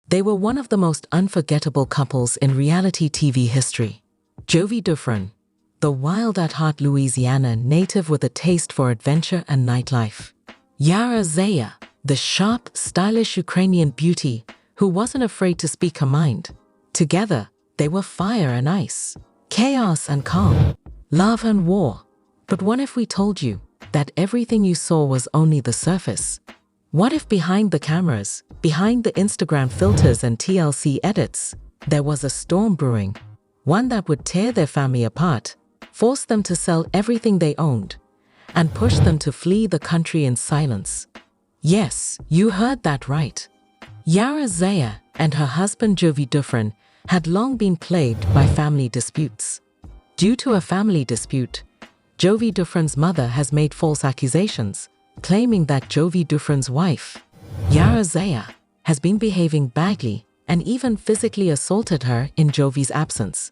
They were one of the most unforgettable couples in reality TV history. Jovi Dufren, the wild-at-heart Louisiana native with a taste for adventure and nightlife. Yara, the sharp, stylish Ukrainian beauty who wasn't afraid to speak her mind. Together, they were fire and ice, chaos and calm, love and war. But what if we told you that everything you saw was only the surface? What if behind the cameras, behind the Instagram filters and TLC edits, there was a storm brewing, one that would tear their family apart, force them to sell everything they owned, and push them to flee the country in silence? Yes, you heard that right. Yara and her husband Jovi Dufren had long been plagued by family disputes. Due to a family dispute, Jovi Dufren's mother has made false accusations, claiming that Jovi Dufren's wife, Yara, has been behaving badly and even physically assaulted her in Jovi's absence.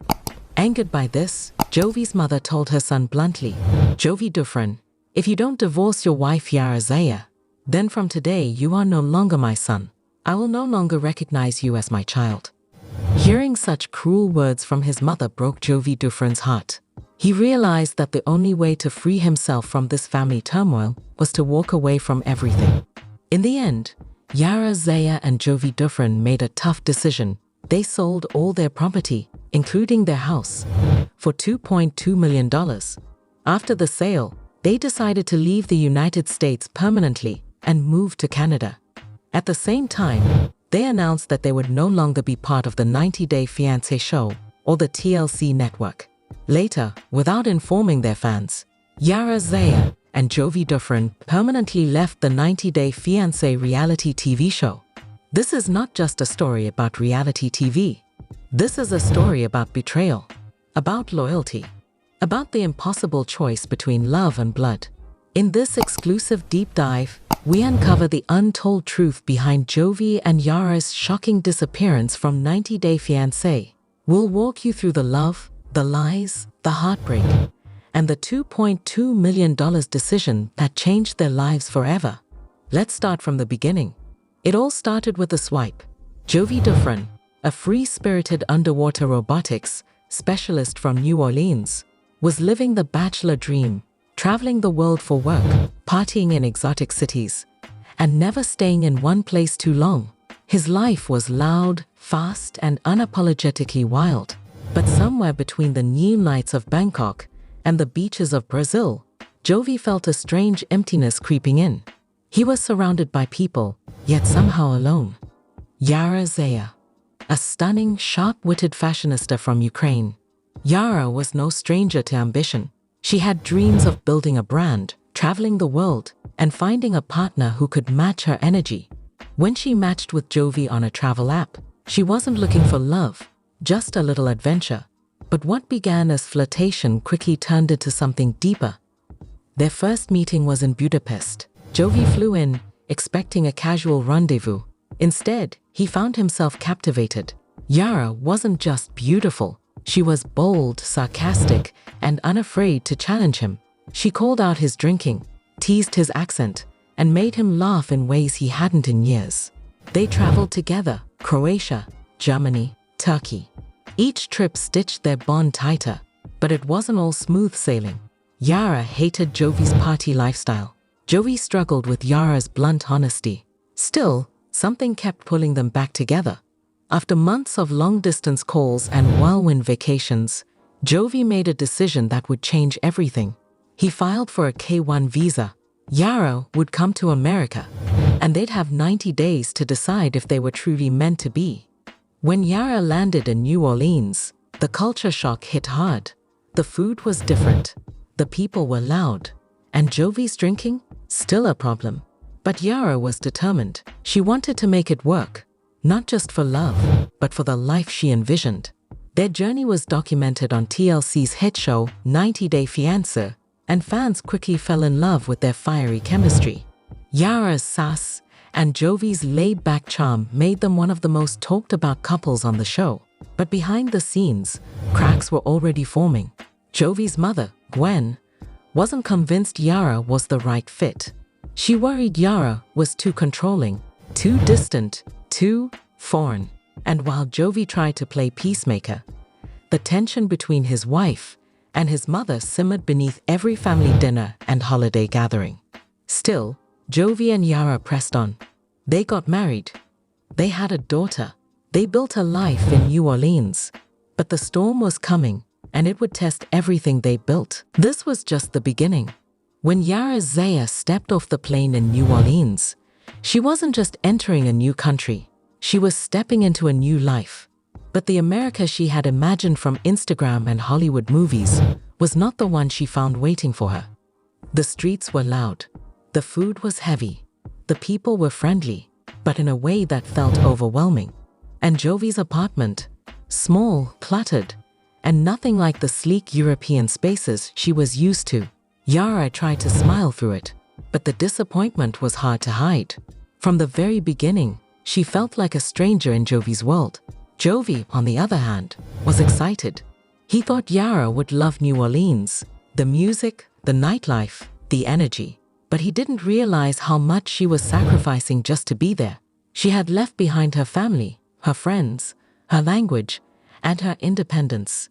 Angered by this, Jovi's mother told her son bluntly, "Jovi Dufren, if you don't divorce your wife Yara, then from today you are no longer my son. I will no longer recognize you as my child." Hearing such cruel words from his mother broke Jovi Dufren's heart. He realized that the only way to free himself from this family turmoil was to walk away from everything. In the end, Yara and Jovi Dufren made a tough decision. They sold all their property, including their house, for $2.2 million. After the sale, they decided to leave the United States permanently and move to Canada. At the same time, they announced that they would no longer be part of the 90-Day Fiancé show or the TLC network. Later, without informing their fans, Yara and Jovi Dufren permanently left the 90-Day Fiancé reality TV show. This is not just a story about reality TV. This is a story about betrayal, about loyalty, about the impossible choice between love and blood. In this exclusive deep dive, we uncover the untold truth behind Jovi and Yara's shocking disappearance from 90-Day Fiancé. We'll walk you through the love, the lies, the heartbreak, and the $2.2 million decision that changed their lives forever. Let's start from the beginning. It all started with a swipe. Jovi Dufren, a free-spirited underwater robotics specialist from New Orleans, was living the bachelor dream, traveling the world for work, partying in exotic cities, and never staying in one place too long. His life was loud, fast, and unapologetically wild. But somewhere between the neon lights of Bangkok and the beaches of Brazil, Jovi felt a strange emptiness creeping in. He was surrounded by people, yet somehow alone. Yara, a stunning, sharp-witted fashionista from Ukraine. Yara was no stranger to ambition. She had dreams of building a brand, traveling the world, and finding a partner who could match her energy. When she matched with Jovi on a travel app, she wasn't looking for love, just a little adventure. But what began as flirtation quickly turned into something deeper. Their first meeting was in Budapest. Jovi flew in, expecting a casual rendezvous. Instead, he found himself captivated. Yara wasn't just beautiful. She was bold, sarcastic, and unafraid to challenge him. She called out his drinking, teased his accent, and made him laugh in ways he hadn't in years. They traveled together, Croatia, Germany, Turkey. Each trip stitched their bond tighter, but it wasn't all smooth sailing. Yara hated Jovi's party lifestyle. Jovi struggled with Yara's blunt honesty. Still, something kept pulling them back together. After months of long-distance calls and whirlwind vacations, Jovi made a decision that would change everything. He filed for a K-1 visa. Yara would come to America, and they'd have 90 days to decide if they were truly meant to be. When Yara landed in New Orleans, the culture shock hit hard. The food was different, the people were loud, and Jovi's drinking? Still a problem. But Yara was determined. She wanted to make it work, not just for love, but for the life she envisioned. Their journey was documented on TLC's hit show 90-Day Fiancé, and fans quickly fell in love with their fiery chemistry. Yara's sass and Jovi's laid-back charm made them one of the most talked-about couples on the show. But behind the scenes, cracks were already forming. Jovi's mother, Gwen, wasn't convinced Yara was the right fit. She worried Yara was too controlling, too distant, too foreign, and while Jovi tried to play peacemaker, the tension between his wife and his mother simmered beneath every family dinner and holiday gathering. Still, Jovi and Yara pressed on. They got married. They had a daughter. They built a life in New Orleans. But the storm was coming, and it would test everything they built. This was just the beginning. When Yara Zaya stepped off the plane in New Orleans, she wasn't just entering a new country. She was stepping into a new life. But the America she had imagined from Instagram and Hollywood movies was not the one she found waiting for her. The streets were loud. The food was heavy. The people were friendly, but in a way that felt overwhelming. And Jovi's apartment, small, cluttered, and nothing like the sleek European spaces she was used to. Yara tried to smile through it, but the disappointment was hard to hide. From the very beginning, she felt like a stranger in Jovi's world. Jovi, on the other hand, was excited. He thought Yara would love New Orleans, the music, the nightlife, the energy. But he didn't realize how much she was sacrificing just to be there. She had left behind her family, her friends, her language, and her independence.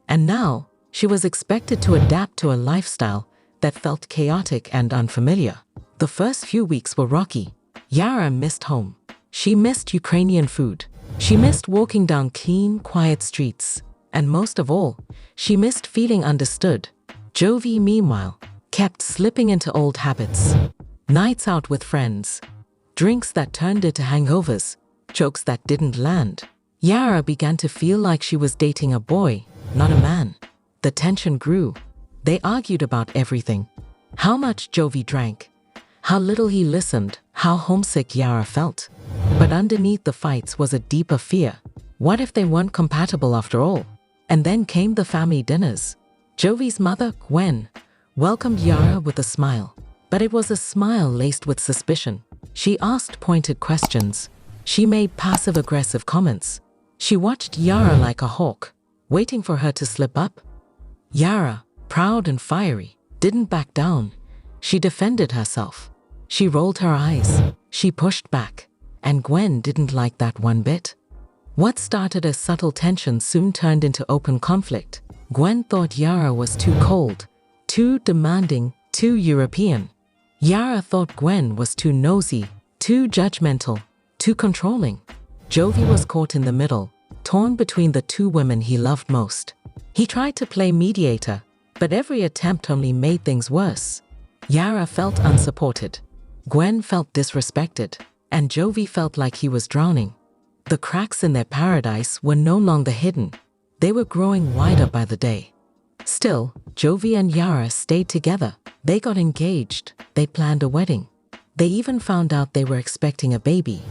And now, she was expected to adapt to a lifestyle that felt chaotic and unfamiliar. The first few weeks were rocky. Yara missed home. She missed Ukrainian food. She missed walking down clean, quiet streets. And most of all, she missed feeling understood. Jovi, meanwhile, kept slipping into old habits. Nights out with friends. Drinks that turned into hangovers. Jokes that didn't land. Yara began to feel like she was dating a boy, not a man. The tension grew. They argued about everything. How much Jovi drank. How little he listened. How homesick Yara felt. But underneath the fights was a deeper fear. What if they weren't compatible after all? And then came the family dinners. Jovi's mother, Gwen, welcomed Yara with a smile. But it was a smile laced with suspicion. She asked pointed questions. She made passive-aggressive comments. She watched Yara like a hawk, waiting for her to slip up. Yara, proud and fiery, didn't back down. She defended herself. She rolled her eyes. She pushed back. And Gwen didn't like that one bit. What started as subtle tension soon turned into open conflict. Gwen thought Yara was too cold, too demanding, too European. Yara thought Gwen was too nosy, too judgmental, too controlling. Jovi was caught in the middle, torn between the two women he loved most. He tried to play mediator, but every attempt only made things worse. Yara felt unsupported. Gwen felt disrespected, and Jovi felt like he was drowning. The cracks in their paradise were no longer hidden. They were growing wider by the day. Still, Jovi and Yara stayed together. They got engaged. They planned a wedding. They even found out they were expecting a baby.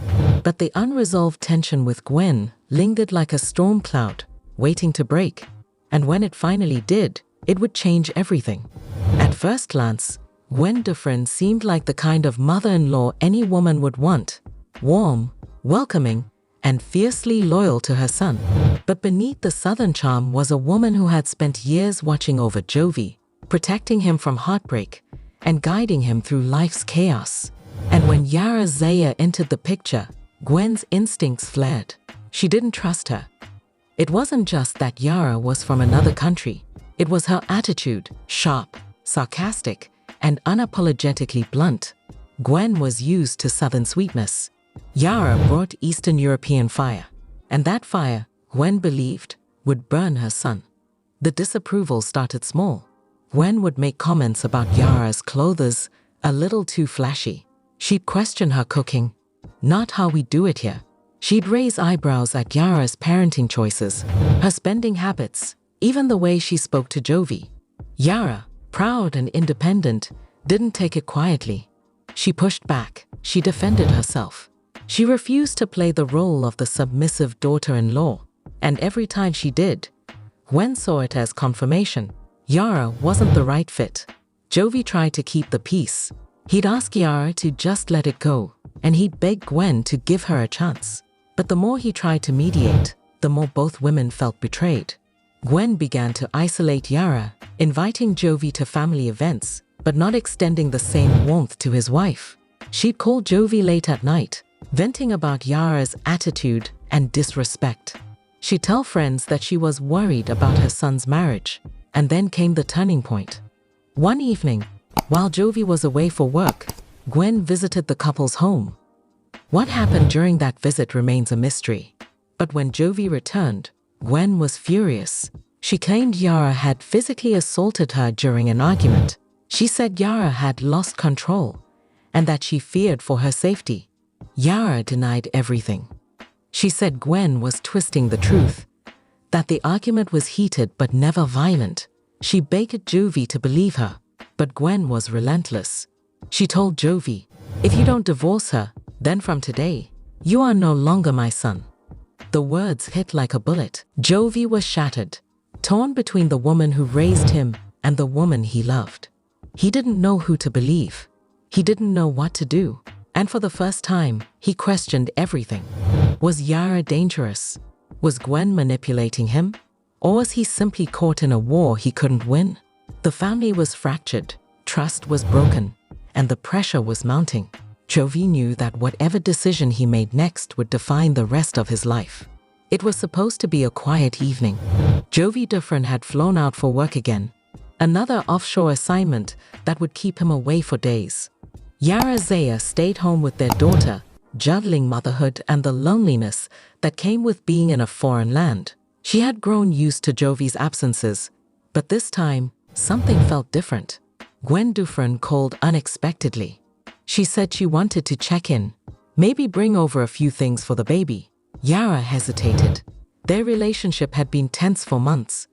But the unresolved tension with Gwen lingered like a storm cloud, waiting to break. And when it finally did, it would change everything. At first glance, Gwen Dufren seemed like the kind of mother-in-law any woman would want. Warm, welcoming, and fiercely loyal to her son. But beneath the southern charm was a woman who had spent years watching over Jovi, protecting him from heartbreak, and guiding him through life's chaos. And when Yara Zaya entered the picture, Gwen's instincts flared. She didn't trust her. It wasn't just that Yara was from another country. It was her attitude, sharp, sarcastic, and unapologetically blunt. Gwen was used to southern sweetness. Yara brought Eastern European fire. And that fire, Gwen believed, would burn her son. The disapproval started small. Gwen would make comments about Yara's clothes, a little too flashy. She'd question her cooking. Not how we do it here. She'd raise eyebrows at Yara's parenting choices, her spending habits, even the way she spoke to Jovi. Yara, proud and independent, didn't take it quietly. She pushed back. She defended herself. She refused to play the role of the submissive daughter-in-law. And every time she did, Gwen saw it as confirmation. Yara wasn't the right fit. Jovi tried to keep the peace. He'd ask Yara to just let it go, and he'd beg Gwen to give her a chance. But the more he tried to mediate, the more both women felt betrayed. Gwen began to isolate Yara, inviting Jovi to family events, but not extending the same warmth to his wife. She'd call Jovi late at night, venting about Yara's attitude and disrespect. She told friends that she was worried about her son's marriage, and then came the turning point. One evening, while Jovi was away for work, Gwen visited the couple's home. What happened during that visit remains a mystery. But when Jovi returned, Gwen was furious. She claimed Yara had physically assaulted her during an argument. She said Yara had lost control and that she feared for her safety. Yara denied everything. She said Gwen was twisting the truth, that the argument was heated but never violent. She begged Jovi to believe her, but Gwen was relentless. She told Jovi, "If you don't divorce her, then from today, you are no longer my son." The words hit like a bullet. Jovi was shattered, torn between the woman who raised him and the woman he loved. He didn't know who to believe. He didn't know what to do. And for the first time, he questioned everything. Was Yara dangerous? Was Gwen manipulating him? Or was he simply caught in a war he couldn't win? The family was fractured, trust was broken, and the pressure was mounting. Jovi knew that whatever decision he made next would define the rest of his life. It was supposed to be a quiet evening. Jovi Dufren had flown out for work again, another offshore assignment that would keep him away for days. Yara Zaya stayed home with their daughter, juggling motherhood and the loneliness that came with being in a foreign land. She had grown used to Jovi's absences, but this time, something felt different. Gwen Dufren called unexpectedly. She said she wanted to check in, maybe bring over a few things for the baby. Yara hesitated. Their relationship had been tense for months,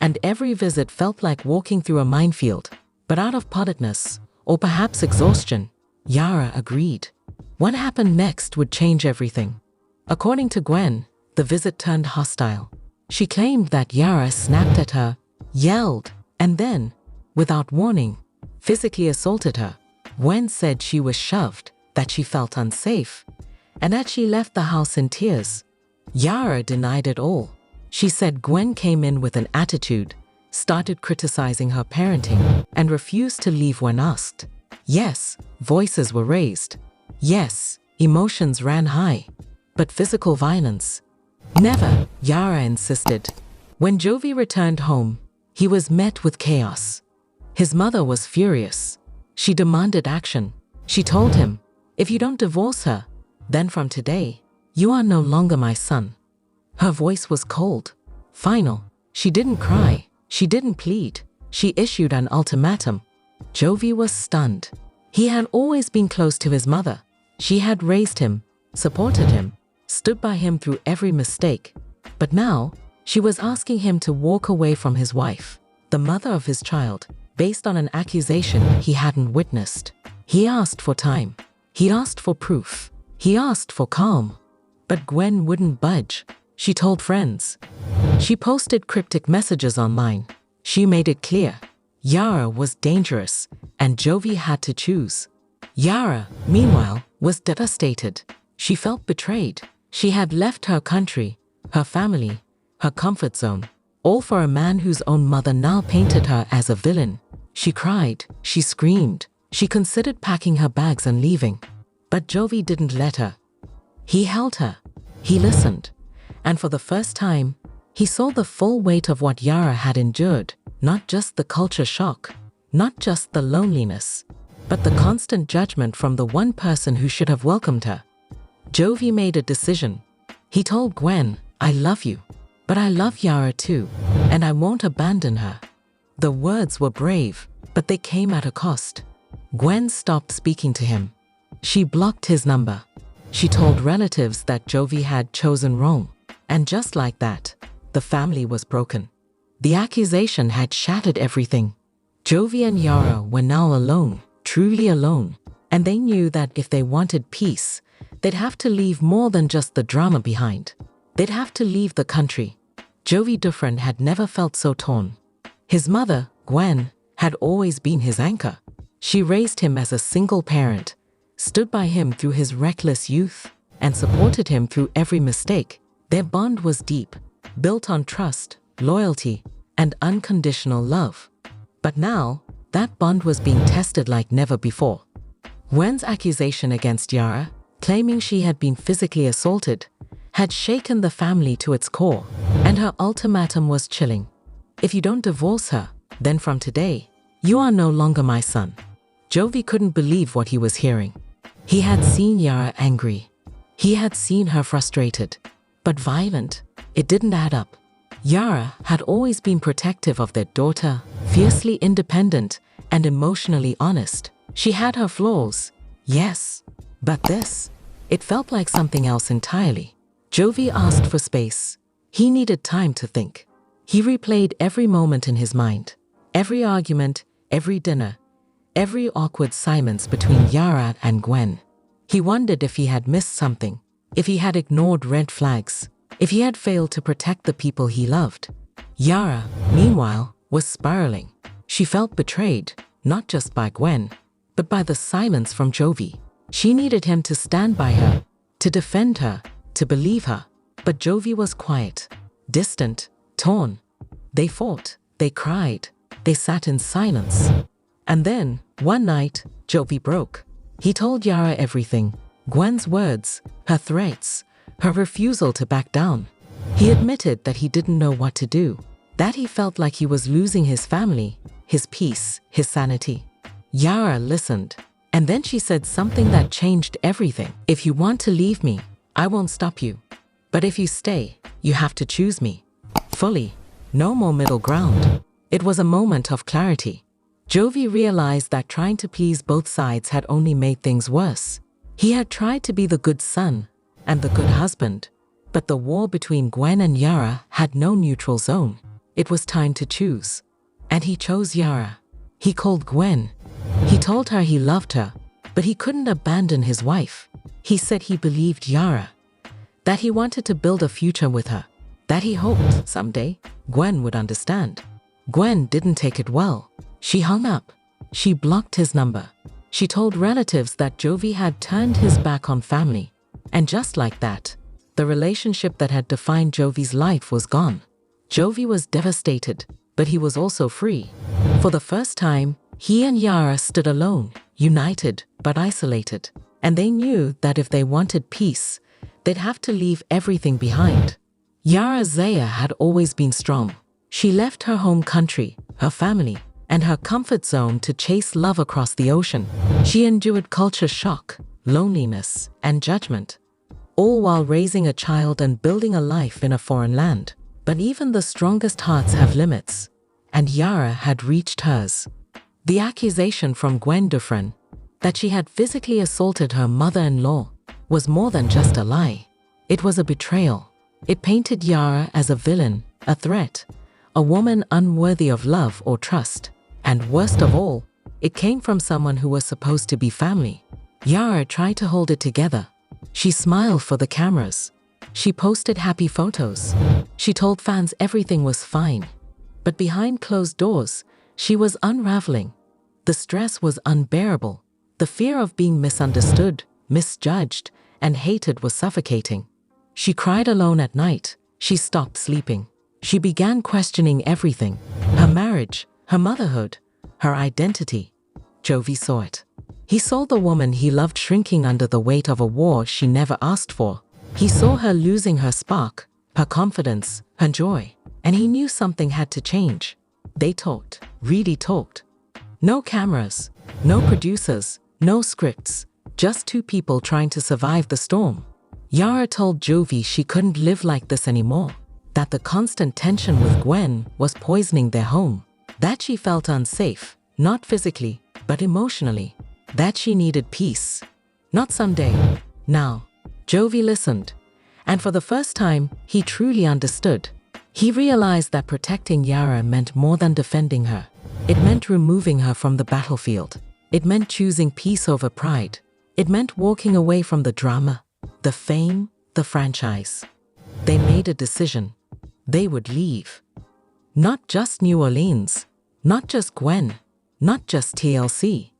and every visit felt like walking through a minefield. But out of politeness, or perhaps exhaustion, Yara agreed. What happened next would change everything. According to Gwen, the visit turned hostile. She claimed that Yara snapped at her, yelled, and then, without warning, physically assaulted her. Gwen said she was shoved, that she felt unsafe, and that she left the house in tears. Yara denied it all. She said Gwen came in with an attitude, started criticizing her parenting, and refused to leave when asked. Yes, voices were raised. Yes, emotions ran high. But physical violence? Never, Yara insisted. When Jovi returned home, he was met with chaos. His mother was furious. She demanded action. She told him, "If you don't divorce her, then from today, you are no longer my son." Her voice was cold, final. She didn't cry. She didn't plead. She issued an ultimatum. Jovi was stunned. He had always been close to his mother. She had raised him, supported him, stood by him through every mistake. But now, she was asking him to walk away from his wife, the mother of his child, based on an accusation he hadn't witnessed. He asked for time. He asked for proof. He asked for calm. But Gwen wouldn't budge. She told friends. She posted cryptic messages online. She made it clear. Yara was dangerous, and Jovi had to choose. Yara, meanwhile, was devastated. She felt betrayed. She had left her country, her family, her comfort zone, all for a man whose own mother now painted her as a villain. She cried, she screamed, she considered packing her bags and leaving. But Jovi didn't let her. He held her. He listened. And for the first time, he saw the full weight of what Yara had endured, not just the culture shock, not just the loneliness, but the constant judgment from the one person who should have welcomed her. Jovi made a decision. He told Gwen, "I love you, but I love Yara too, and I won't abandon her." The words were brave, but they came at a cost. Gwen stopped speaking to him. She blocked his number. She told relatives that Jovi had chosen wrong. And just like that, the family was broken. The accusation had shattered everything. Jovi and Yara were now alone, truly alone, and they knew that if they wanted peace, they'd have to leave more than just the drama behind. They'd have to leave the country. Jovi Dufren had never felt so torn. His mother, Gwen, had always been his anchor. She raised him as a single parent, stood by him through his reckless youth, and supported him through every mistake. Their bond was deep, built on trust, loyalty, and unconditional love. But now, that bond was being tested like never before. Gwen's accusation against Yara, claiming she had been physically assaulted, had shaken the family to its core, and her ultimatum was chilling. If you don't divorce her, then from today, you are no longer my son. Jovi couldn't believe what he was hearing. He had seen Yara angry. He had seen her frustrated, but violent. It didn't add up. Yara had always been protective of their daughter, fiercely independent and emotionally honest. She had her flaws, yes, but this, it felt like something else entirely. Jovi asked for space. He needed time to think. He replayed every moment in his mind, every argument, every dinner, every awkward silence between Yara and Gwen. He wondered if he had missed something, if he had ignored red flags, if he had failed to protect the people he loved. Yara, meanwhile, was spiraling. She felt betrayed, not just by Gwen, but by the silence from Jovi. She needed him to stand by her, to defend her, to believe her. But Jovi was quiet, distant, torn. They fought, they cried, they sat in silence. And then, one night, Jovi broke. He told Yara everything. Gwen's words, her threats, her refusal to back down. He admitted that he didn't know what to do, that he felt like he was losing his family, his peace, his sanity. Yara listened, and then she said something that changed everything. If you want to leave me, I won't stop you. But if you stay, you have to choose me. Fully. No more middle ground. It was a moment of clarity. Jovi realized that trying to please both sides had only made things worse. He had tried to be the good son and the good husband, but the war between Gwen and Yara had no neutral zone. It was time to choose. And he chose Yara. He called Gwen. He told her he loved her, but he couldn't abandon his wife. He said he believed Yara, that he wanted to build a future with her, that he hoped someday Gwen would understand. Gwen didn't take it well. She hung up. She blocked his number. She told relatives that Jovi had turned his back on family. And just like that, the relationship that had defined Jovi's life was gone. Jovi was devastated, but he was also free. For the first time, he and Yara stood alone, united but isolated. And they knew that if they wanted peace, they'd have to leave everything behind. Yara Zaya had always been strong. She left her home country, her family, and her comfort zone to chase love across the ocean. She endured culture shock, loneliness, and judgment, all while raising a child and building a life in a foreign land. But even the strongest hearts have limits, and Yara had reached hers. The accusation from Gwen Dufren that she had physically assaulted her mother-in-law was more than just a lie. It was a betrayal. It painted Yara as a villain, a threat, a woman unworthy of love or trust. And worst of all, it came from someone who was supposed to be family. Yara tried to hold it together. She smiled for the cameras. She posted happy photos. She told fans everything was fine. But behind closed doors, she was unraveling. The stress was unbearable. The fear of being misunderstood, misjudged, and hated was suffocating. She cried alone at night. She stopped sleeping. She began questioning everything. Her marriage, her motherhood, her identity. Jovi saw it. He saw the woman he loved shrinking under the weight of a war she never asked for. He saw her losing her spark, her confidence, her joy. And he knew something had to change. They talked, really talked. No cameras, no producers, no scripts, just two people trying to survive the storm. Yara told Jovi she couldn't live like this anymore, that the constant tension with Gwen was poisoning their home, that she felt unsafe, not physically, but emotionally, that she needed peace. Not someday, now. Jovi listened, and for the first time, he truly understood. He realized that protecting Yara meant more than defending her. It meant removing her from the battlefield. It meant choosing peace over pride. It meant walking away from the drama, the fame, the franchise. They made a decision. They would leave. Not just New Orleans, not just Gwen, not just TLC.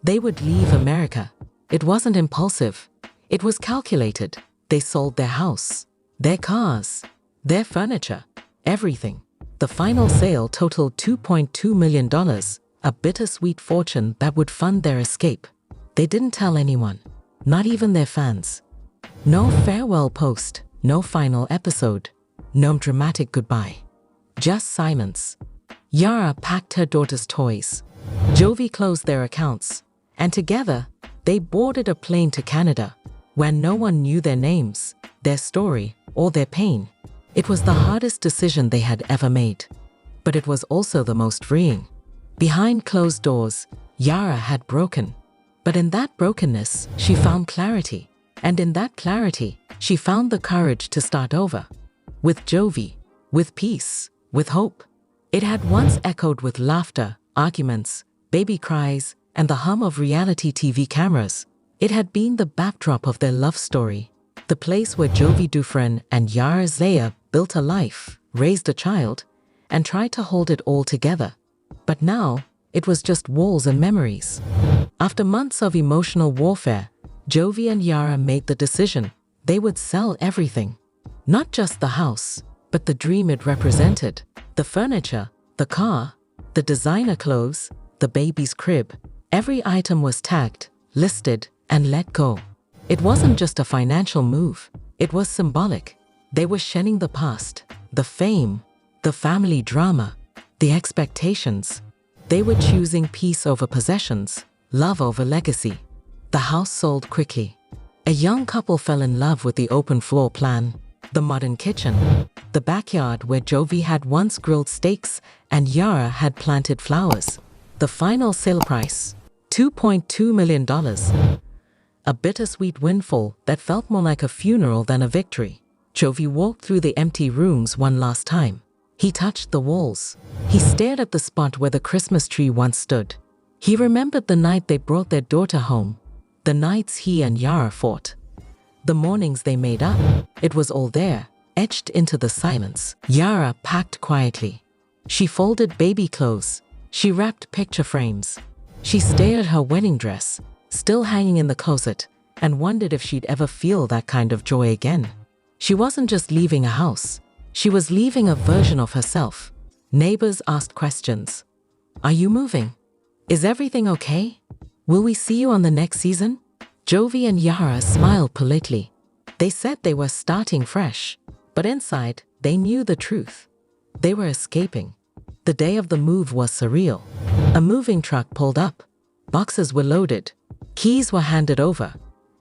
They would leave America. It wasn't impulsive. It was calculated. They sold their house, their cars, their furniture, everything. The final sale totaled $2.2 million, a bittersweet fortune that would fund their escape. They didn't tell anyone. not even their fans. No farewell post, no final episode, no dramatic goodbye. Just silence. Yara packed her daughter's toys. Jovi closed their accounts. And together, they boarded a plane to Canada, where no one knew their names, their story, or their pain. It was the hardest decision they had ever made. But it was also the most freeing. Behind closed doors, Yara had broken. But in that brokenness, she found clarity. And in that clarity, she found the courage to start over. With Jovi, with peace, with hope. It had once echoed with laughter, arguments, baby cries, and the hum of reality TV cameras. It had been the backdrop of their love story. The place where Jovi Dufren and Yara built a life, raised a child, and tried to hold it all together. But now, it was just walls and memories. After months of emotional warfare, Jovi and Yara made the decision they would sell everything. Not just the house, but the dream it represented. The furniture, the car, the designer clothes, the baby's crib. Every item was tagged, listed, and let go. It wasn't just a financial move. It was symbolic. They were shedding the past, the fame, the family drama, the expectations. They were choosing peace over possessions, love over legacy. The house sold quickly. A young couple fell in love with the open floor plan, the modern kitchen, the backyard where Jovi had once grilled steaks and Yara had planted flowers. The final sale price, $2.2 million. A bittersweet windfall that felt more like a funeral than a victory. Jovi walked through the empty rooms one last time. He touched the walls. He stared at the spot where the Christmas tree once stood. He remembered the night they brought their daughter home, the nights he and Yara fought, the mornings they made up. It was all there, etched into the silence. Yara packed quietly. She folded baby clothes. She wrapped picture frames. She stared at her wedding dress, still hanging in the closet, and wondered if she'd ever feel that kind of joy again. She wasn't just leaving a house. She was leaving a version of herself. Neighbors asked questions. Are you moving? Is everything okay? Will we see you on the next season? Jovi and Yara smiled politely. They said they were starting fresh, but inside, they knew the truth. They were escaping. The day of the move was surreal. A moving truck pulled up. Boxes were loaded. Keys were handed over.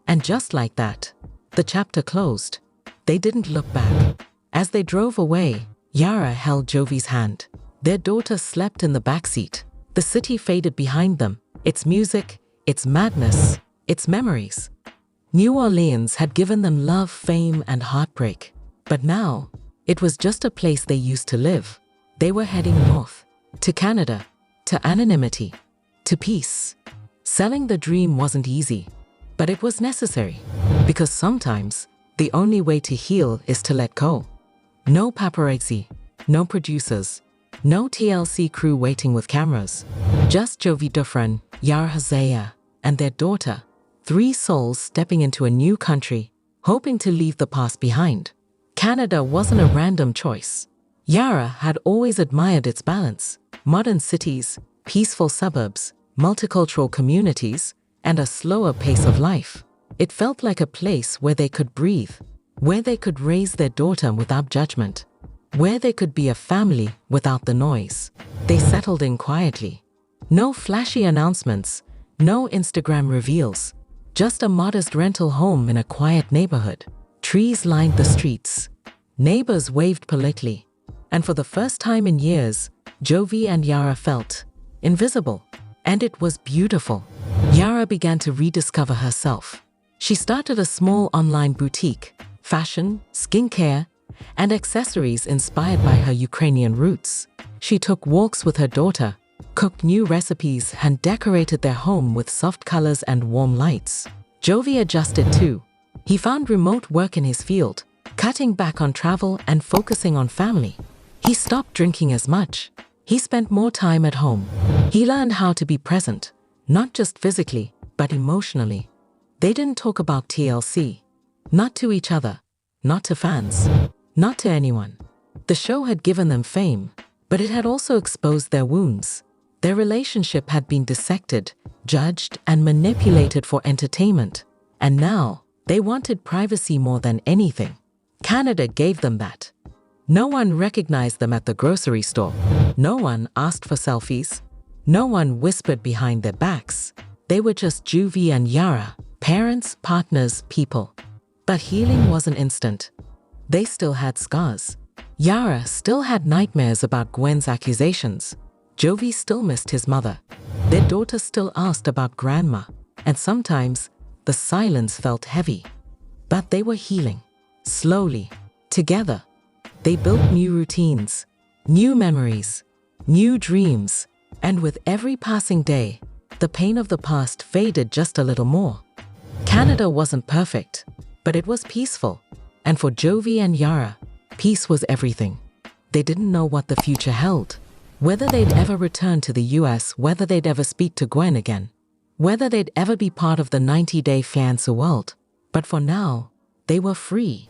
And just like that, the chapter closed. They didn't look back. As they drove away, Yara held Jovi's hand. Their daughter slept in the backseat. The city faded behind them. Its music, its madness, its memories. New Orleans had given them love, fame, and heartbreak. But now, it was just a place they used to live. They were heading north, to Canada, to anonymity, to peace. Selling the dream wasn't easy, but it was necessary, because sometimes the only way to heal is to let go. No paparazzi, no producers, no TLC crew waiting with cameras. Just Jovi Dufren, Yara, and their daughter, 3 souls stepping into a new country, hoping to leave the past behind. Canada wasn't a random choice. Yara had always admired its balance: modern cities, peaceful suburbs, multicultural communities, and a slower pace of life. It felt like a place where they could breathe, where they could raise their daughter without judgment, where they could be a family without the noise. They settled in quietly. No flashy announcements, no Instagram reveals, just a modest rental home in a quiet neighborhood. Trees lined the streets. Neighbors waved politely. And for the first time in years, Jovi and Yara felt invisible. And it was beautiful. Yara began to rediscover herself. She started a small online boutique, fashion, skincare, and accessories inspired by her Ukrainian roots. She took walks with her daughter, cooked new recipes, and decorated their home with soft colors and warm lights. Jovi adjusted too. He found remote work in his field, cutting back on travel and focusing on family. He stopped drinking as much. He spent more time at home. He learned how to be present, not just physically, but emotionally. They didn't talk about TLC. Not to each other, not to fans, not to anyone. The show had given them fame, but it had also exposed their wounds. Their relationship had been dissected, judged, and manipulated for entertainment. And now, they wanted privacy more than anything. Canada gave them that. No one recognized them at the grocery store. No one asked for selfies. No one whispered behind their backs. They were just Jovi and Yara, parents, partners, people. But healing wasn't instant. They still had scars. Yara still had nightmares about Gwen's accusations. Jovi still missed his mother. Their daughter still asked about grandma. And sometimes, the silence felt heavy. But they were healing. Slowly. Together. They built new routines, new memories, new dreams. And with every passing day, the pain of the past faded just a little more. Canada wasn't perfect, but it was peaceful. And for Jovi and Yara, peace was everything. They didn't know what the future held. Whether they'd ever return to the US, whether they'd ever speak to Gwen again, whether they'd ever be part of the 90-day fiancé world. But for now, they were free.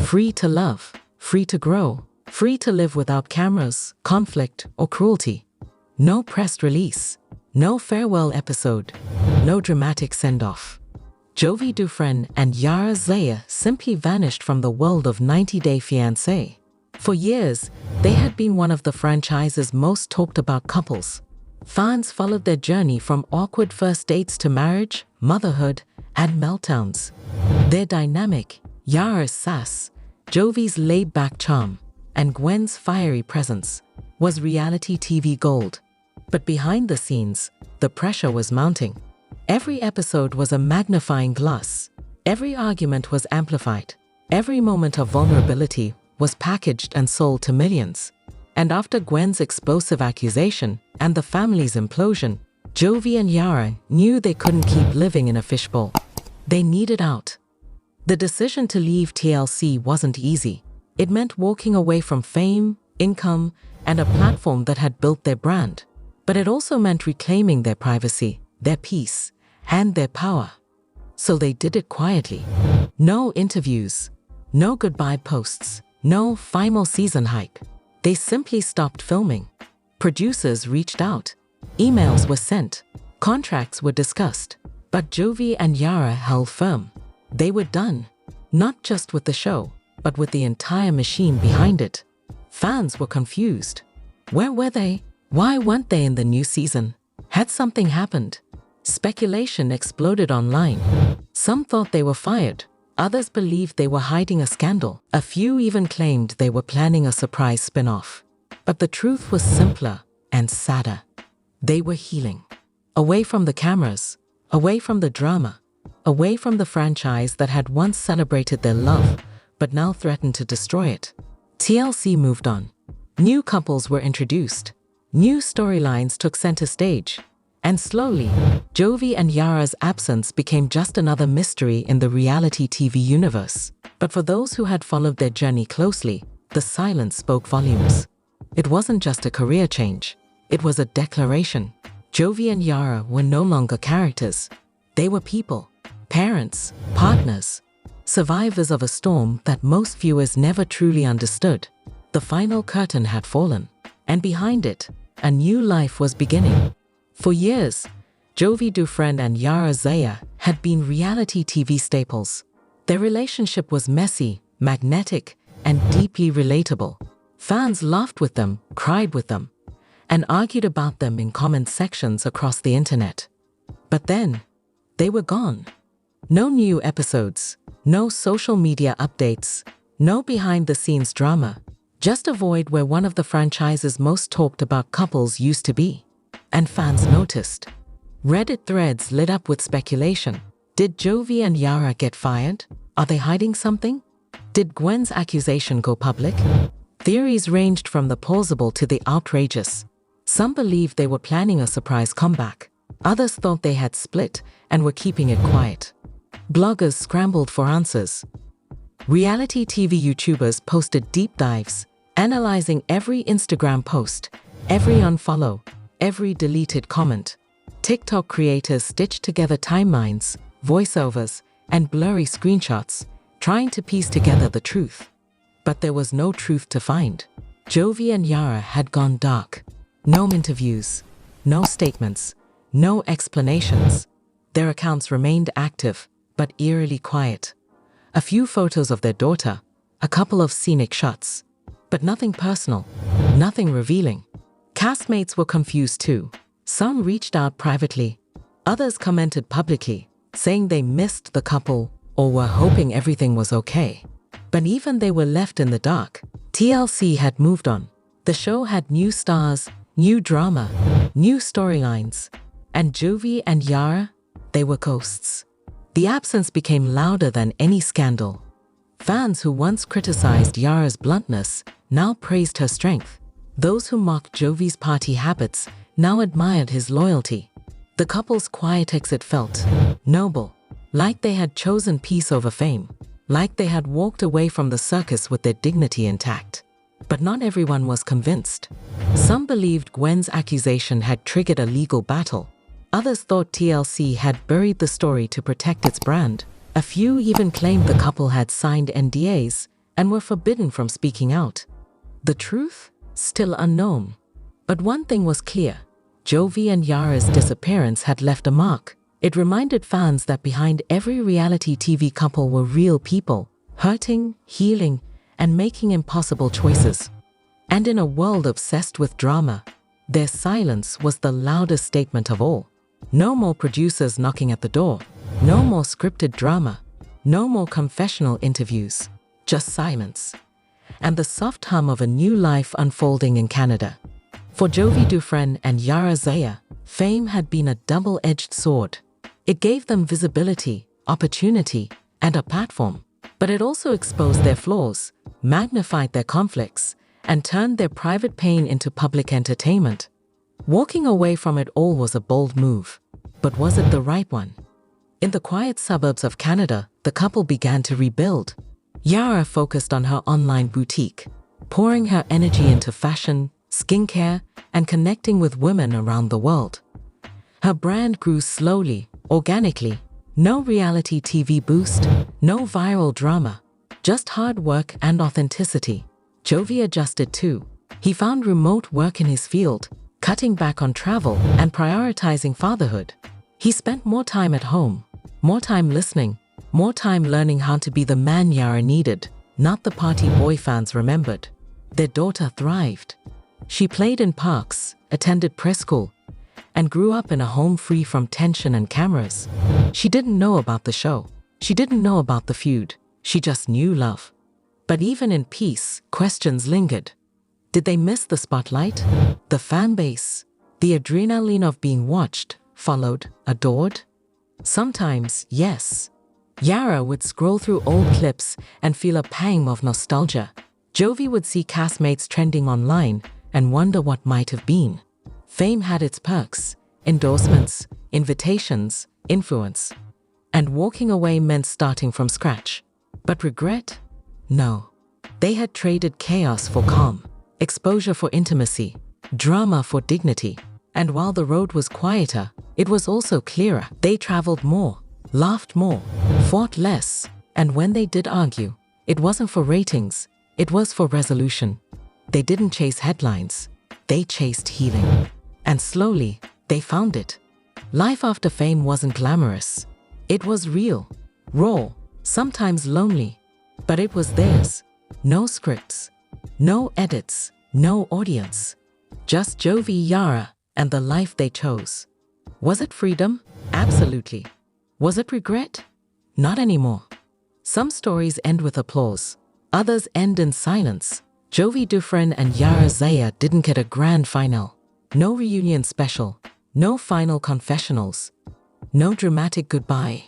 Free to love, free to grow, free to live without cameras, conflict, or cruelty. No press release, no farewell episode, no dramatic send-off. Jovi Dufren and Yara simply vanished from the world of 90-Day Fiancé. For years, they had been one of the franchise's most talked about couples. Fans followed their journey from awkward first dates to marriage, motherhood, and meltdowns. Their dynamic, Yara's sass, Jovi's laid-back charm, and Gwen's fiery presence, was reality TV gold. But behind the scenes, the pressure was mounting. Every episode was a magnifying glass. Every argument was amplified. Every moment of vulnerability was packaged and sold to millions. And after Gwen's explosive accusation and the family's implosion, Jovi and Yara knew they couldn't keep living in a fishbowl. They needed out. The decision to leave TLC wasn't easy. It meant walking away from fame, income, and a platform that had built their brand. But it also meant reclaiming their privacy, their peace, and their power. So they did it quietly. No interviews, no goodbye posts, no final season hype. They simply stopped filming. Producers reached out. Emails were sent. Contracts were discussed. But Jovi and Yara held firm. They were done. Not just with the show, but with the entire machine behind it. Fans were confused. Where were they? Why weren't they in the new season? Had something happened? Speculation exploded online. Some thought they were fired. Others believed they were hiding a scandal. A few even claimed they were planning a surprise spin-off. But the truth was simpler and sadder. They were healing. Away from the cameras, away from the drama, away from the franchise that had once celebrated their love, but now threatened to destroy it. TLC moved on. New couples were introduced. New storylines took center stage. And slowly, Jovi and Yara's absence became just another mystery in the reality TV universe. But for those who had followed their journey closely, the silence spoke volumes. It wasn't just a career change. It was a declaration. Jovi and Yara were no longer characters. They were people, parents, partners, survivors of a storm that most viewers never truly understood. The final curtain had fallen, and behind it, a new life was beginning. For years, Jovi Dufren and Yara had been reality TV staples. Their relationship was messy, magnetic, and deeply relatable. Fans laughed with them, cried with them, and argued about them in comment sections across the internet. But then, they were gone. No new episodes, no social media updates, no behind-the-scenes drama, just a void where one of the franchise's most talked about couples used to be. And fans noticed. Reddit threads lit up with speculation. Did Jovi and Yara get fired? Are they hiding something? Did Gwen's accusation go public? Theories ranged from the plausible to the outrageous. Some believed they were planning a surprise comeback. Others thought they had split and were keeping it quiet. Bloggers scrambled for answers. Reality TV YouTubers posted deep dives, analyzing every Instagram post, every unfollow, every deleted comment. TikTok creators stitched together timelines, voiceovers, and blurry screenshots, trying to piece together the truth. But there was no truth to find. Jovi and Yara had gone dark. No interviews, no statements, no explanations. Their accounts remained active, but eerily quiet. A few photos of their daughter, a couple of scenic shots, but nothing personal, nothing revealing. Castmates were confused too. Some reached out privately, others commented publicly, saying they missed the couple or were hoping everything was okay. But even they were left in the dark. TLC had moved on. The show had new stars, new drama, new storylines, and Jovi and Yara, they were ghosts. The absence became louder than any scandal. Fans who once criticized Yara's bluntness now praised her strength. Those who mocked Jovi's party habits now admired his loyalty. The couple's quiet exit felt noble, like they had chosen peace over fame, like they had walked away from the circus with their dignity intact. But not everyone was convinced. Some believed Gwen's accusation had triggered a legal battle. Others thought TLC had buried the story to protect its brand. A few even claimed the couple had signed NDAs and were forbidden from speaking out. The truth? Still unknown. But one thing was clear. Jovi and Yara's disappearance had left a mark. It reminded fans that behind every reality TV couple were real people, hurting, healing, and making impossible choices. And in a world obsessed with drama, their silence was the loudest statement of all. No more producers knocking at the door. No more scripted drama. No more confessional interviews. Just silence. And the soft hum of a new life unfolding in Canada. For Jovi Dufren and Yara Zaya, fame had been a double-edged sword. It gave them visibility, opportunity, and a platform. But it also exposed their flaws, magnified their conflicts, and turned their private pain into public entertainment. Walking away from it all was a bold move. But was it the right one? In the quiet suburbs of Canada, the couple began to rebuild. Yara focused on her online boutique, pouring her energy into fashion, skincare, and connecting with women around the world. Her brand grew slowly, organically. No reality TV boost, no viral drama, just hard work and authenticity. Jovi adjusted too. He found remote work in his field, cutting back on travel and prioritizing fatherhood. He spent more time at home, more time listening, more time learning how to be the man Yara needed, not the party boy fans remembered. Their daughter thrived. She played in parks, attended preschool, and grew up in a home free from tension and cameras. She didn't know about the show. She didn't know about the feud. She just knew love. But even in peace, questions lingered. Did they miss the spotlight? The fan base? The adrenaline of being watched, followed, adored? Sometimes, yes. Yara would scroll through old clips and feel a pang of nostalgia. Jovi would see castmates trending online and wonder what might have been. Fame had its perks, endorsements, invitations, influence. And walking away meant starting from scratch. But regret? No. They had traded chaos for calm, exposure for intimacy, drama for dignity. And while the road was quieter, it was also clearer. They traveled more, laughed more, fought less. And when they did argue, it wasn't for ratings, it was for resolution. They didn't chase headlines, they chased healing. And slowly, they found it. Life after fame wasn't glamorous. It was real, raw, sometimes lonely. But it was theirs. No scripts, no edits, no audience. Just Jovi, Yara, and the life they chose. Was it freedom? Absolutely. Was it regret? Not anymore. Some stories end with applause. Others end in silence. Jovi Dufren and Yara Zaya didn't get a grand final. No reunion special, no final confessionals, no dramatic goodbye.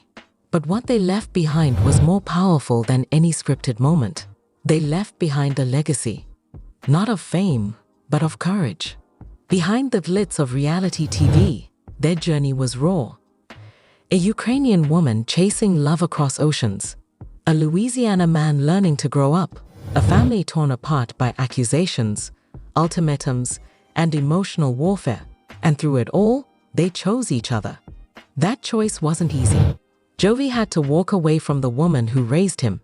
But what they left behind was more powerful than any scripted moment. They left behind a legacy, not of fame, but of courage. Behind the glitz of reality TV, their journey was raw. A Ukrainian woman chasing love across oceans, a Louisiana man learning to grow up, a family torn apart by accusations, ultimatums, and emotional warfare. And through it all, they chose each other. That choice wasn't easy. Jovi had to walk away from the woman who raised him.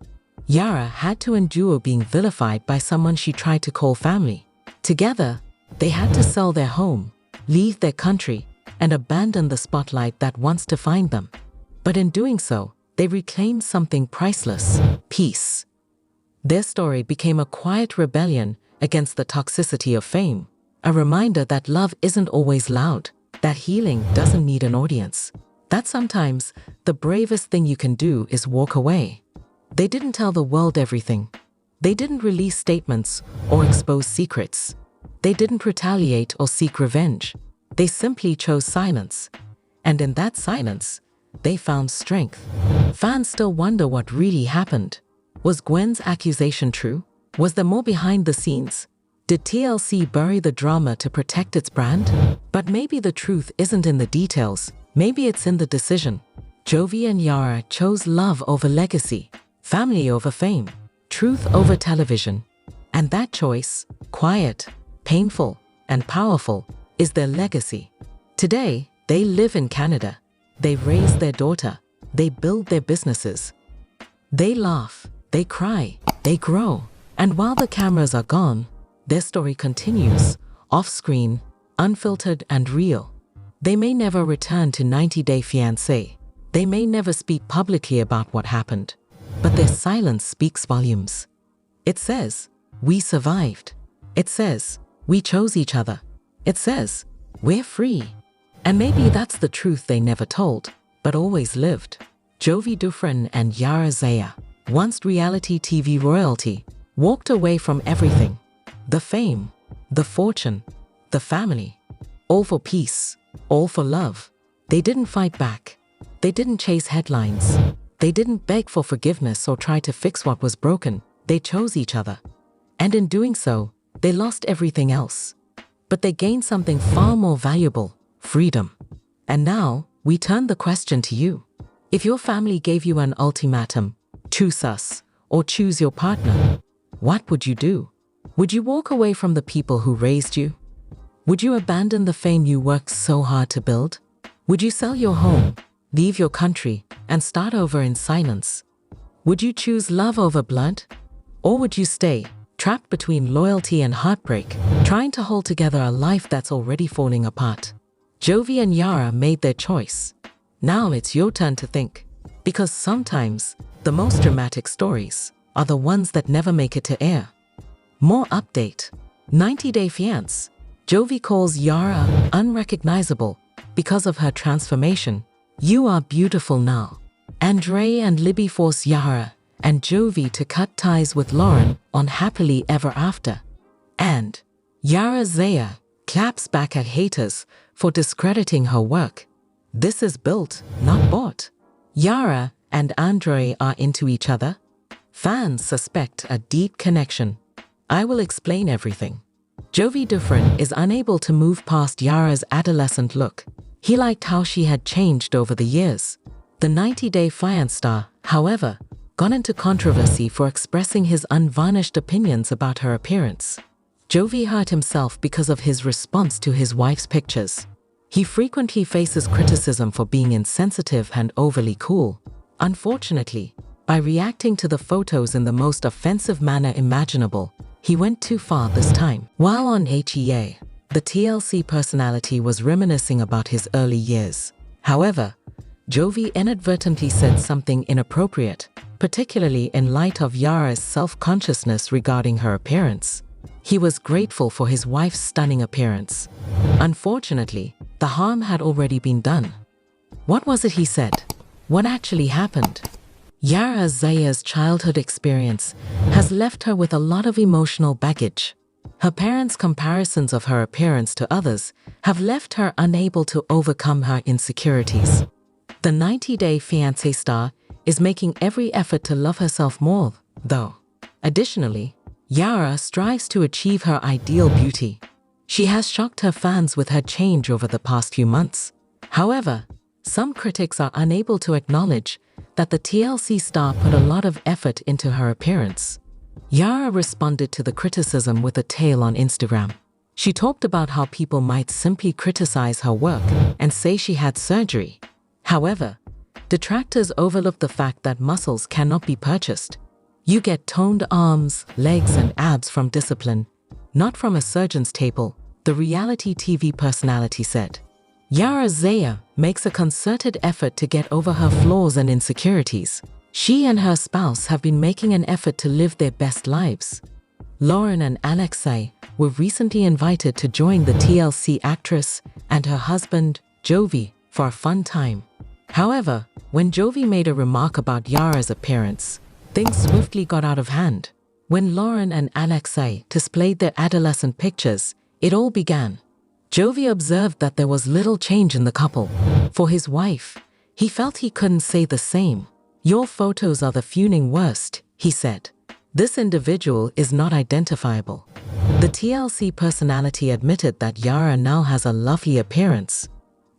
Yara had to endure being vilified by someone she tried to call family. Together, they had to sell their home, leave their country, and abandon the spotlight that once defined them. But in doing so, they reclaimed something priceless: peace. Their story became a quiet rebellion against the toxicity of fame, a reminder that love isn't always loud, that healing doesn't need an audience, that sometimes the bravest thing you can do is walk away. They didn't tell the world everything. They didn't release statements or expose secrets. They didn't retaliate or seek revenge. They simply chose silence. And in that silence, they found strength. Fans still wonder what really happened. Was Gwen's accusation true? Was there more behind the scenes? Did TLC bury the drama to protect its brand? But maybe the truth isn't in the details. Maybe it's in the decision. Jovi and Yara chose love over legacy, family over fame, truth over television. And that choice, quiet, painful, and powerful, is their legacy. Today, they live in Canada. They raise their daughter. They build their businesses. They laugh, they cry, they grow. And while the cameras are gone, their story continues, off-screen, unfiltered and real. They may never return to 90 Day Fiancé. They may never speak publicly about what happened. But their silence speaks volumes. It says, we survived. It says, we chose each other. It says, we're free. And maybe that's the truth they never told, but always lived. Jovi Dufren and Yara Zaya, once reality TV royalty, walked away from everything. The fame, the fortune, the family. All for peace, all for love. They didn't fight back. They didn't chase headlines. They didn't beg for forgiveness or try to fix what was broken. They chose each other. And in doing so, they lost everything else. But they gained something far more valuable: freedom. And now, we turn the question to you. If your family gave you an ultimatum, choose us or choose your partner, what would you do? Would you walk away from the people who raised you? Would you abandon the fame you worked so hard to build? Would you sell your home, leave your country, and start over in silence? Would you choose love over blood? Or would you stay, trapped between loyalty and heartbreak, trying to hold together a life that's already falling apart? Jovi and Yara made their choice. Now it's your turn to think. Because sometimes, the most dramatic stories are the ones that never make it to air. More update. 90 Day Fiancé. Jovi calls Yara unrecognizable because of her transformation. You are beautiful now. Andre and Libby force Yara and Jovi to cut ties with Lauren on Happily Ever After. And Yara Zaya claps back at haters for discrediting her work. This is built, not bought. Yara and Andre are into each other. Fans suspect a deep connection. I will explain everything. Jovi Dufren is unable to move past Yara's adolescent look. He liked how she had changed over the years. The 90 Day Fiancé star, however, got into controversy for expressing his unvarnished opinions about her appearance. Jovi hurt himself because of his response to his wife's pictures. He frequently faces criticism for being insensitive and overly cool. Unfortunately, by reacting to the photos in the most offensive manner imaginable, he went too far this time. While on HEA, the TLC personality was reminiscing about his early years. However, Jovi inadvertently said something inappropriate, particularly in light of Yara's self-consciousness regarding her appearance. He was grateful for his wife's stunning appearance. Unfortunately, the harm had already been done. What was it he said? What actually happened? Yara Zaya's childhood experience has left her with a lot of emotional baggage. Her parents' comparisons of her appearance to others have left her unable to overcome her insecurities. The 90 Day Fiancé star is making every effort to love herself more, though. Additionally, Yara strives to achieve her ideal beauty. She has shocked her fans with her change over the past few months. However, some critics are unable to acknowledge that the TLC star put a lot of effort into her appearance. Yara responded to the criticism with a tale on Instagram. She talked about how people might simply criticize her work and say she had surgery. However, detractors overlook the fact that muscles cannot be purchased. You get toned arms, legs, and abs from discipline, not from a surgeon's table, the reality TV personality said. Yara Zaya makes a concerted effort to get over her flaws and insecurities. She and her spouse have been making an effort to live their best lives. Lauren and Alexei were recently invited to join the TLC actress and her husband, Jovi, for a fun time. However, when Jovi made a remark about Yara's appearance, things swiftly got out of hand. When Lauren and Alexei displayed their adolescent pictures, it all began. Jovi observed that there was little change in the couple. For his wife, he felt he couldn't say the same. "Your photos are the fuming worst," he said. This individual is not identifiable. The TLC personality admitted that Yara now has a lovely appearance.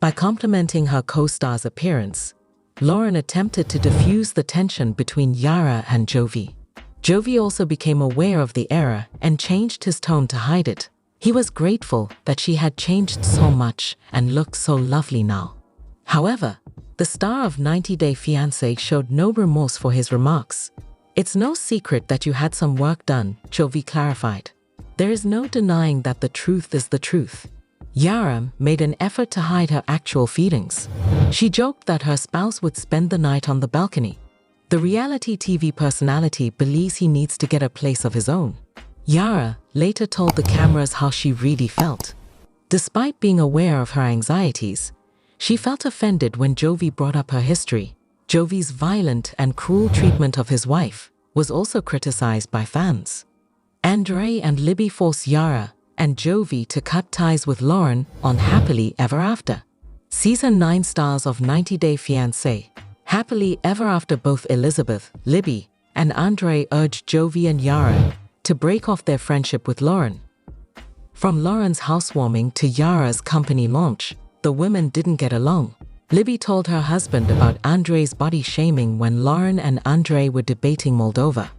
By complimenting her co-star's appearance, Lauren attempted to diffuse the tension between Yara and Jovi. Jovi also became aware of the error and changed his tone to hide it. He was grateful that she had changed so much and looked so lovely now. However, the star of 90 Day Fiancé showed no remorse for his remarks. "It's no secret that you had some work done," Jovi clarified. "There is no denying that the truth is the truth." Yara made an effort to hide her actual feelings. She joked that her spouse would spend the night on the balcony. The reality TV personality believes he needs to get a place of his own. Yara later told the cameras how she really felt. Despite being aware of her anxieties, she felt offended when Jovi brought up her history. Jovi's violent and cruel treatment of his wife was also criticized by fans. Andre and Libby forced Yara and Jovi to cut ties with Lauren on Happily Ever After. Season 9 stars of 90 Day Fiancé, Happily Ever After, both Elizabeth, Libby, and Andre urged Jovi and Yara to break off their friendship with Lauren. From Lauren's housewarming to Yara's company launch, the women didn't get along. Libby told her husband about Andre's body shaming when Lauren and Andre were debating Moldova.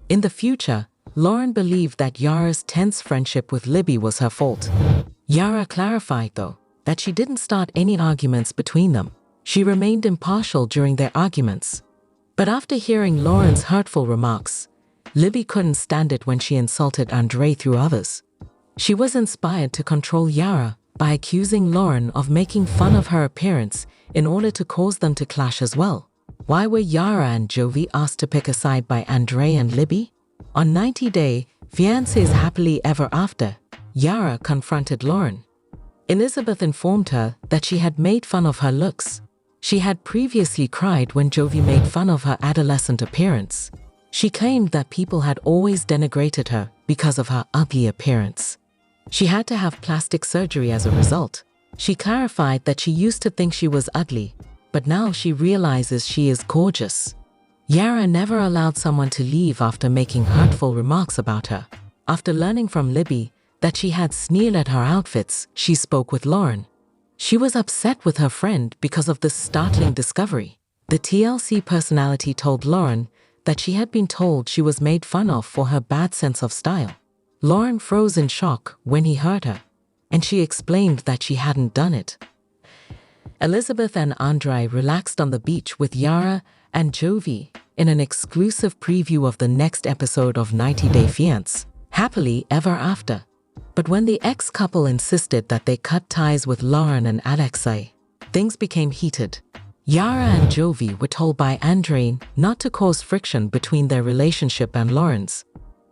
In the future, Lauren believed that Yara's tense friendship with Libby was her fault. Yara clarified, though, that she didn't start any arguments between them. She remained impartial during their arguments. But after hearing Lauren's hurtful remarks, Libby couldn't stand it when she insulted Andre through others. She was inspired to control Yara by accusing Lauren of making fun of her appearance in order to cause them to clash as well. Why were Yara and Jovi asked to pick a side by Andre and Libby? On 90 Day Fiancé's Happily Ever After, Yara confronted Lauren. Elizabeth informed her that she had made fun of her looks. She had previously cried when Jovi made fun of her adolescent appearance. She claimed that people had always denigrated her because of her ugly appearance. She had to have plastic surgery as a result. She clarified that she used to think she was ugly, but now she realizes she is gorgeous. Yara never allowed someone to leave after making hurtful remarks about her. After learning from Libby that she had sneered at her outfits, she spoke with Lauren. She was upset with her friend because of this startling discovery. The TLC personality told Lauren that she had been told she was made fun of for her bad sense of style. Lauren froze in shock when he heard her, and she explained that she hadn't done it. Elizabeth and Andre relaxed on the beach with Yara and Jovi in an exclusive preview of the next episode of 90 Day Fiancé, Happily Ever After. But when the ex-couple insisted that they cut ties with Lauren and Alexei, things became heated. Yara and Jovi were told by Andre not to cause friction between their relationship and Lauren's.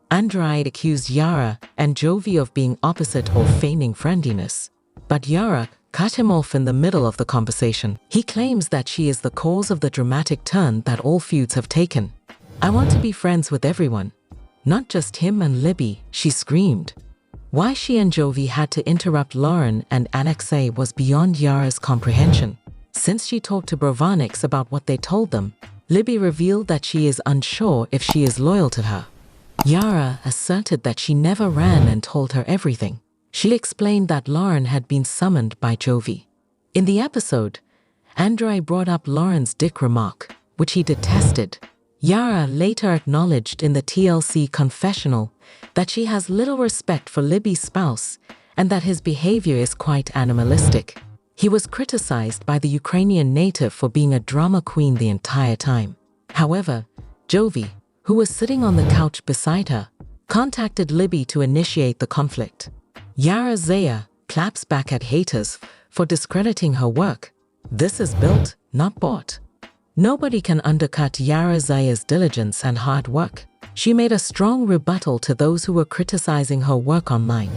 Andre accused Yara and Jovi of being opposite or feigning friendliness. But Yara cut him off in the middle of the conversation. He claims that she is the cause of the dramatic turn that all feuds have taken. "I want to be friends with everyone, not just him and Libby," she screamed. Why she and Jovi had to interrupt Lauren and Alexei was beyond Yara's comprehension. Since she talked to Brovanix about what they told them, Libby revealed that she is unsure if she is loyal to her. Yara asserted that she never ran and told her everything. She explained that Lauren had been summoned by Jovi. In the episode, Andre brought up Lauren's dick remark, which he detested. Yara later acknowledged in the TLC confessional that she has little respect for Libby's spouse and that his behavior is quite animalistic. He was criticized by the Ukrainian native for being a drama queen the entire time. However, Jovi, who was sitting on the couch beside her, contacted Libby to initiate the conflict. Yara Zaya claps back at haters for discrediting her work. This is built, not bought. Nobody can undercut Yara Zaya's diligence and hard work. She made a strong rebuttal to those who were criticizing her work online.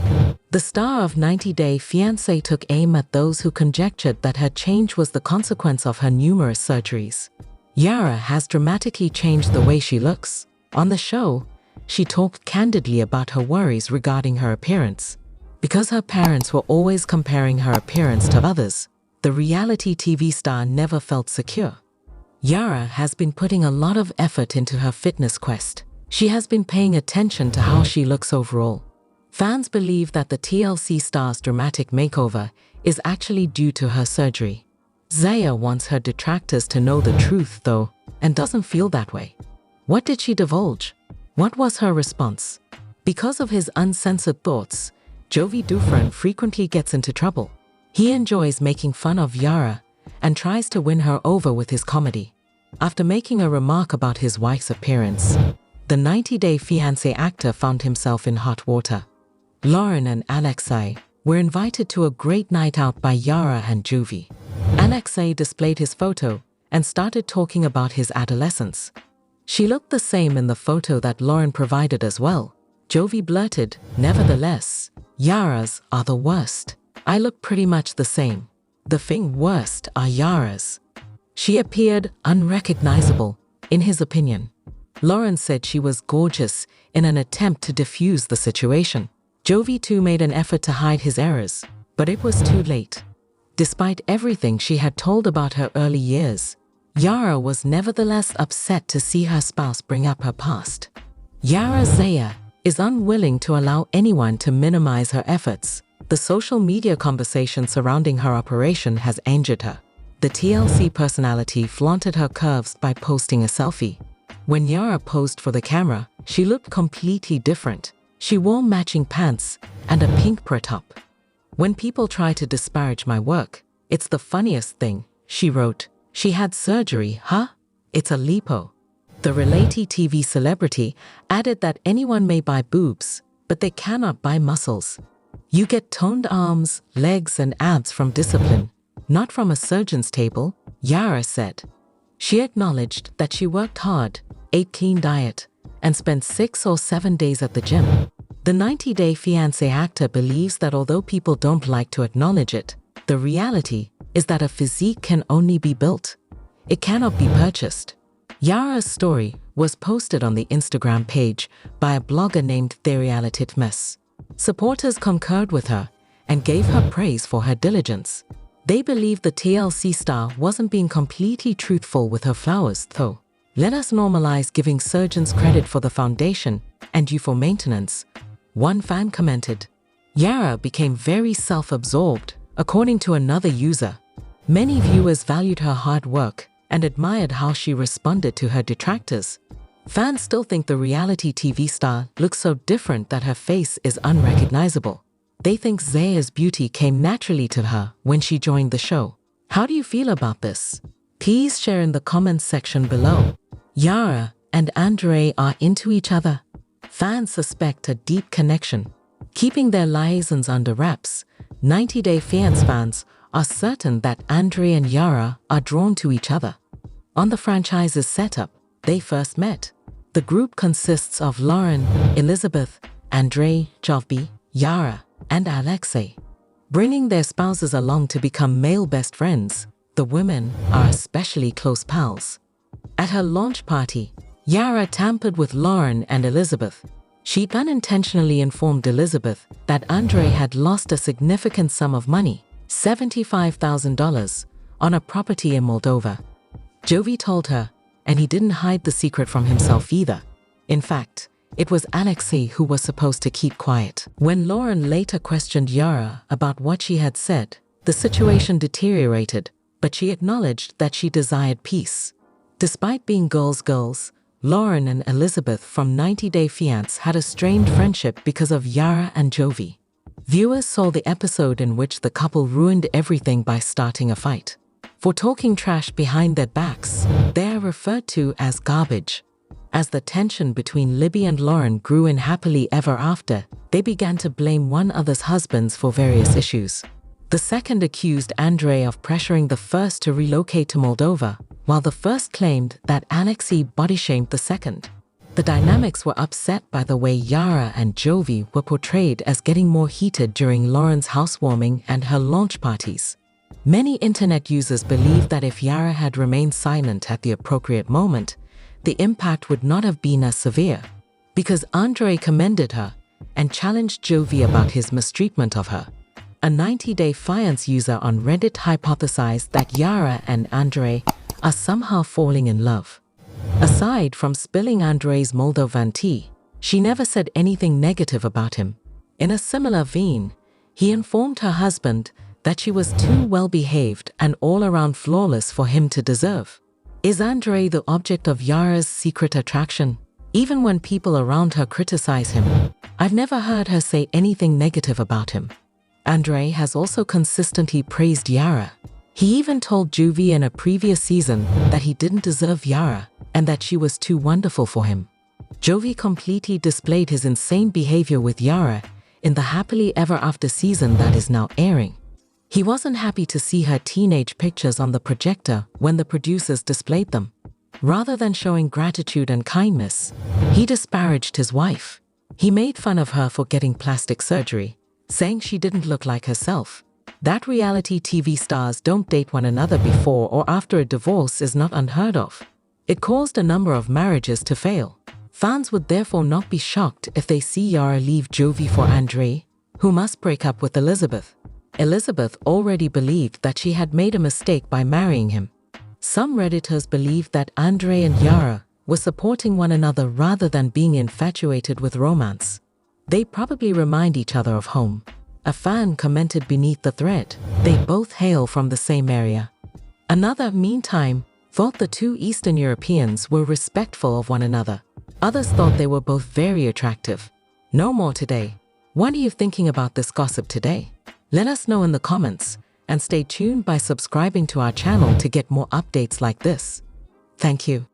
The star of 90 Day Fiancé took aim at those who conjectured that her change was the consequence of her numerous surgeries. Yara has dramatically changed the way she looks. On the show, she talked candidly about her worries regarding her appearance. Because her parents were always comparing her appearance to others, the reality TV star never felt secure. Yara has been putting a lot of effort into her fitness quest. She has been paying attention to how she looks overall. Fans believe that the TLC star's dramatic makeover is actually due to her surgery. Zaya wants her detractors to know the truth, though, and doesn't feel that way. What did she divulge? What was her response? Because of his uncensored thoughts, Jovi Dufren frequently gets into trouble. He enjoys making fun of Yara and tries to win her over with his comedy. After making a remark about his wife's appearance, the 90 Day Fiancé actor found himself in hot water. Lauren and Alexei were invited to a great night out by Yara and Jovi. Alexei displayed his photo and started talking about his adolescence. She looked the same in the photo that Lauren provided as well. Jovi blurted, "Nevertheless, Yara's are the worst. I look pretty much the same. The thing worst are Yara's." She appeared unrecognizable, in his opinion. Lauren said she was gorgeous in an attempt to defuse the situation. Jovi too made an effort to hide his errors, but it was too late. Despite everything she had told about her early years, Yara was nevertheless upset to see her spouse bring up her past. Yara Zaya is unwilling to allow anyone to minimize her efforts. The social media conversation surrounding her operation has angered her. The TLC personality flaunted her curves by posting a selfie. When Yara posed for the camera, she looked completely different. She wore matching pants and a pink top. "When people try to disparage my work, it's the funniest thing," she wrote. "She had surgery, huh? It's a lipo." The reality TV celebrity added that anyone may buy boobs, but they cannot buy muscles. "You get toned arms, legs, and abs from discipline, not from a surgeon's table," Yara said. She acknowledged that she worked hard, ate clean diet, and spent 6 or 7 days at the gym. The 90 Day Fiancé actor believes that although people don't like to acknowledge it, the reality is that a physique can only be built. It cannot be purchased. Yara's story was posted on the Instagram page by a blogger named TheRealityMess. Supporters concurred with her and gave her praise for her diligence. They believe the TLC star wasn't being completely truthful with her flowers, though. "Let us normalize giving surgeons credit for the foundation and you for maintenance," one fan commented. Yara became very self-absorbed, according to another user. Many viewers valued her hard work and admired how she responded to her detractors. Fans still think the reality TV star looks so different that her face is unrecognizable. They think Zaya's beauty came naturally to her when she joined the show. How do you feel about this? Please share in the comments section below. Yara and Andre are into each other. Fans suspect a deep connection. Keeping their liaisons under wraps, 90 Day Fiancé fans are certain that Andre and Yara are drawn to each other. On the franchise's setup, they first met. The group consists of Lauren, Elizabeth, Andre, Jovi, Yara, and Alexei. Bringing their spouses along to become male best friends, the women are especially close pals. At her launch party, Yara tampered with Lauren and Elizabeth. She unintentionally informed Elizabeth that Andre had lost a significant sum of money, $75,000, on a property in Moldova. Jovi told her, and he didn't hide the secret from himself either. In fact, it was Alexei who was supposed to keep quiet. When Lauren later questioned Yara about what she had said, the situation deteriorated, but she acknowledged that she desired peace. Despite being girls, Lauren and Elizabeth from 90 Day Fiancé had a strained friendship because of Yara and Jovi. Viewers saw the episode in which the couple ruined everything by starting a fight. For talking trash behind their backs, they are referred to as garbage. As the tension between Libby and Lauren grew in happily ever after, they began to blame one another's husbands for various issues. The second accused Andrei of pressuring the first to relocate to Moldova, while the first claimed that Alexei body-shamed the second. The dynamics were upset by the way Yara and Jovi were portrayed as getting more heated during Lauren's housewarming and her launch parties. Many internet users believe that if Yara had remained silent at the appropriate moment, the impact would not have been as severe, because Andrei commended her and challenged Jovi about his mistreatment of her. A 90-day Fiance user on Reddit hypothesized that Yara and Andrei are somehow falling in love. Aside from spilling Andrei's Moldovan tea, she never said anything negative about him. In a similar vein, he informed her husband that she was too well-behaved and all-around flawless for him to deserve. Is Andrei the object of Yara's secret attraction? Even when people around her criticize him, I've never heard her say anything negative about him. Andrei has also consistently praised Yara. He even told Jovi in a previous season that he didn't deserve Yara and that she was too wonderful for him. Jovi completely displayed his insane behavior with Yara in the Happily Ever After season that is now airing. He wasn't happy to see her teenage pictures on the projector when the producers displayed them. Rather than showing gratitude and kindness, he disparaged his wife. He made fun of her for getting plastic surgery, saying she didn't look like herself. That reality TV stars don't date one another before or after a divorce is not unheard of. It caused a number of marriages to fail. Fans would therefore not be shocked if they see Yara leave Jovi for Andrei, who must break up with Elizabeth. Elizabeth already believed that she had made a mistake by marrying him. Some Redditors believed that Andrei and Yara were supporting one another rather than being infatuated with romance. They probably remind each other of home. A fan commented beneath the thread, they both hail from the same area. Another, meantime, thought the two Eastern Europeans were respectful of one another. Others thought they were both very attractive. No more today. What are you thinking about this gossip today? Let us know in the comments, and stay tuned by subscribing to our channel to get more updates like this. Thank you.